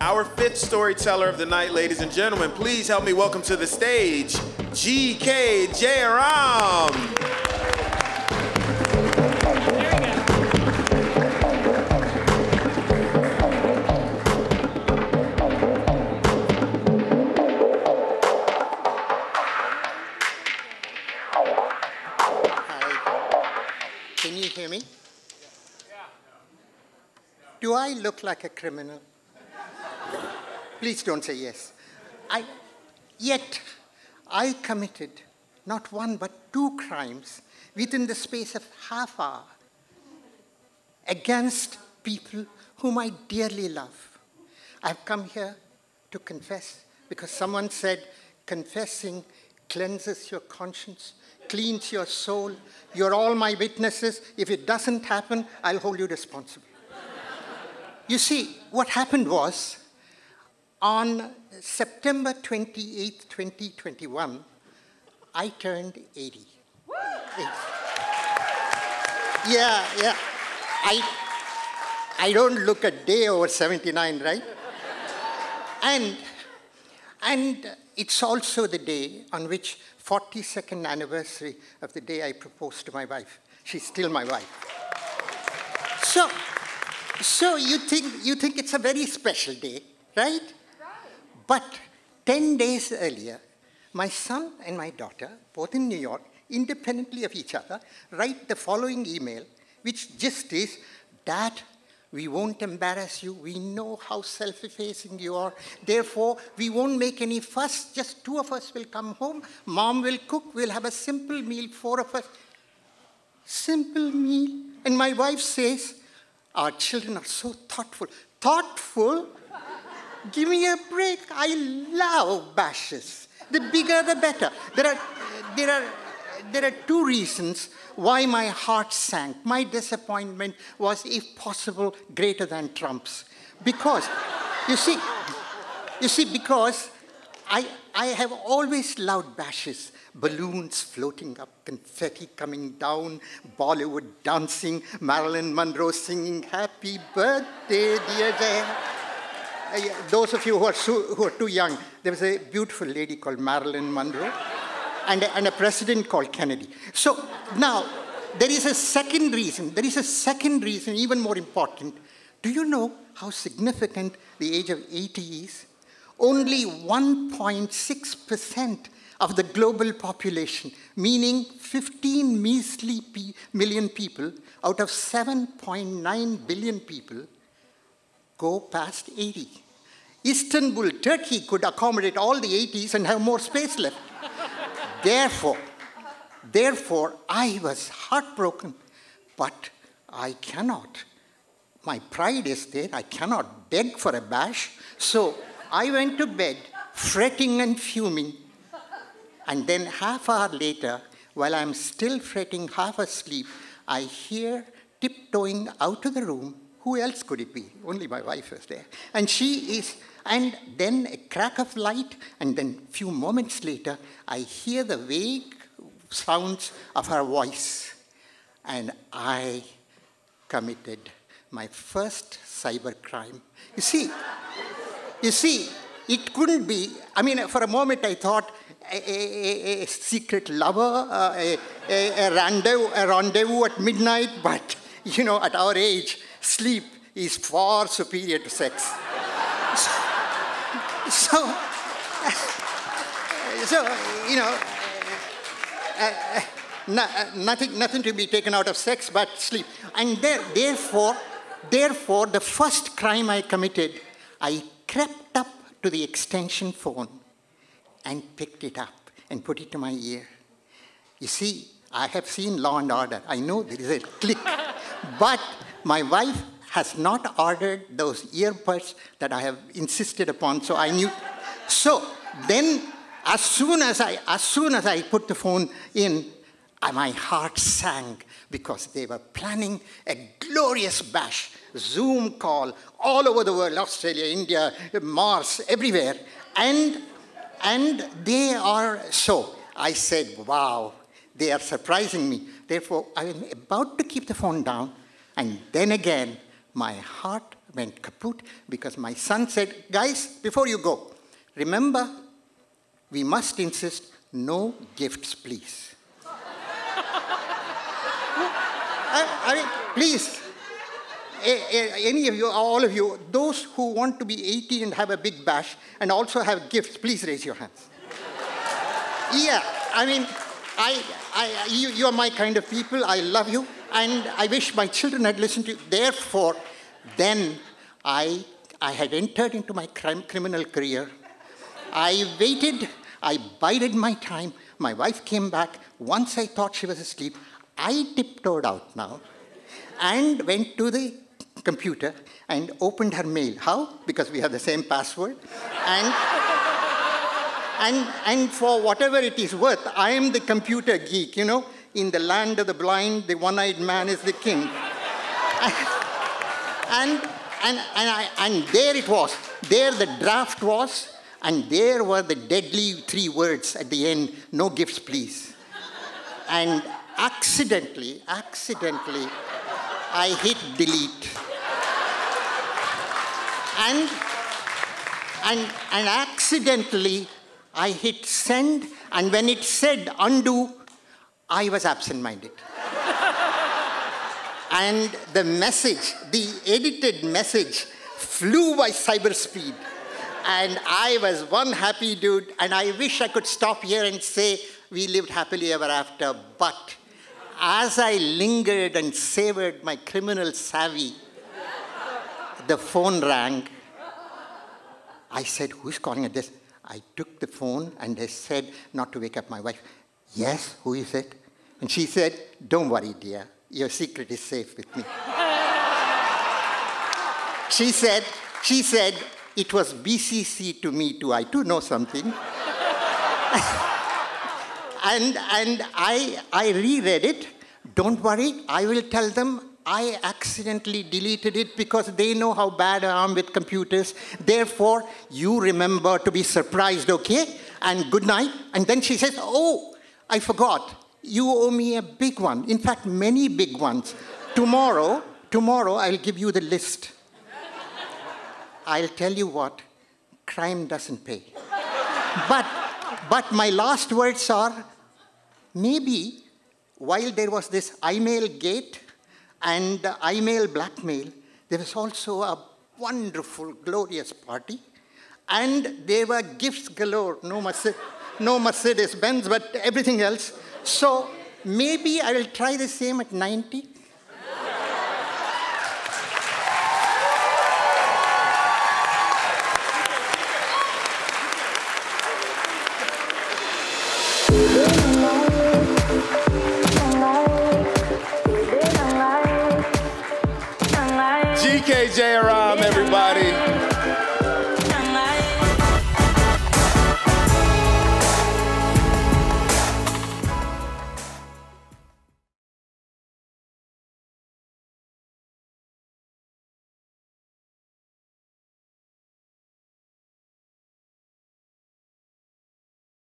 Our fifth storyteller of the night, ladies and gentlemen, please help me welcome to the stage, G.K. Jayaram. Can you hear me? Do I look like a criminal? Please don't say yes. Yet, I committed not one but 2 crimes within the space of half hour against people whom I dearly love. I've come here to confess because someone said confessing cleanses your conscience, cleans your soul. You're all my witnesses. If it doesn't happen, I'll hold you responsible. You see, what happened was, on September 28th, 2021, I turned 80. Yeah. I don't look a day over 79, right? And it's also the day on which 42nd anniversary of the day I proposed to my wife. She's still my wife. So you think it's a very special day, right? But 10 days earlier, my son and my daughter, both in New York, independently of each other, write the following email, which just is, Dad, we won't embarrass you. We know how self-effacing you are. Therefore, we won't make any fuss. Just 2 of us will come home. Mom will cook. We'll have a simple meal, 4 of us. Simple meal. And my wife says, our children are so thoughtful. Thoughtful? Give me a break. I love bashes. The bigger, the better. There are 2 reasons why my heart sank. My disappointment was, if possible, greater than Trump's. Because, you see, because I have always loved bashes. Balloons floating up, confetti coming down, Bollywood dancing, Marilyn Monroe singing, "Happy birthday, dear Jaya." Those of you who are too young, there was a beautiful lady called Marilyn Monroe and a president called Kennedy. So now, there is a second reason. There is a second reason, even more important. Do you know how significant the age of 80 is? Only 1.6% of the global population, meaning 15 measly million people out of 7.9 billion people, go past 80. Istanbul, Turkey could accommodate all the 80s and have more space left. Therefore, I was heartbroken, but I cannot. My pride is there. I cannot beg for a bash. So I went to bed, fretting and fuming. And then half hour later, while I'm still fretting, half asleep, I hear tiptoeing out of the room. Who else could it be? Only my wife is there. And and then a crack of light, and then a few moments later, I hear the vague sounds of her voice. And I committed my first cyber crime. You see, it couldn't be, I mean, for a moment I thought a secret lover, a rendezvous at midnight, but, you know, at our age, sleep is far superior to sex. So you know, nothing to be taken out of sex but sleep. And therefore, the first crime I committed, I crept up to the extension phone and picked it up and put it to my ear. You see, I have seen Law and Order. I know there is a click. But my wife has not ordered those earbuds that I have insisted upon, so I knew. So then, as soon as I put the phone in, my heart sank because they were planning a glorious bash, Zoom call, all over the world, Australia, India, Mars, everywhere. And they are so. I said, wow, they are surprising me. Therefore, I am about to keep the phone down, and then again, my heart went kaput because my son said, guys, before you go, remember, we must insist, no gifts, please. I mean, please, any of you, all of you, those who want to be 80 and have a big bash and also have gifts, please raise your hands. Yeah, I mean, you are my kind of people. I love you. And I wish my children had listened to you. Therefore, then I had entered into my criminal career. I waited. I bided my time. My wife came back. Once I thought she was asleep, I tiptoed out now and went to the computer and opened her mail. How? Because we have the same password. And for whatever it is worth, I am the computer geek, you know. In the land of the blind, the one-eyed man is the king. And there it was. There the draft was, and there were the deadly 3 words at the end, no gifts, please. And accidentally, I hit delete. And accidentally, I hit send, and when it said undo, I was absent-minded. And the message, the edited message, flew by cyber speed. And I was one happy dude, and I wish I could stop here and say, we lived happily ever after, but as I lingered and savored my criminal savvy, the phone rang. I said, who's calling at this? I took the phone and I said, not to wake up my wife, yes, who is it? And she said, don't worry, dear, your secret is safe with me. She said, it was BCC to me too, I too know something. and I reread it, don't worry, I will tell them I accidentally deleted it because they know how bad I am with computers. Therefore, you remember to be surprised, okay? And good night. And then she says, oh, I forgot. You owe me a big one. In fact, many big ones. Tomorrow, I'll give you the list. I'll tell you what, crime doesn't pay. But my last words are, maybe while there was this iMail gate, and iMail blackmail, there was also a wonderful, glorious party. And there were gifts galore, no Mercedes-Benz, but everything else. So maybe I will try the same at 90. GK Jairam.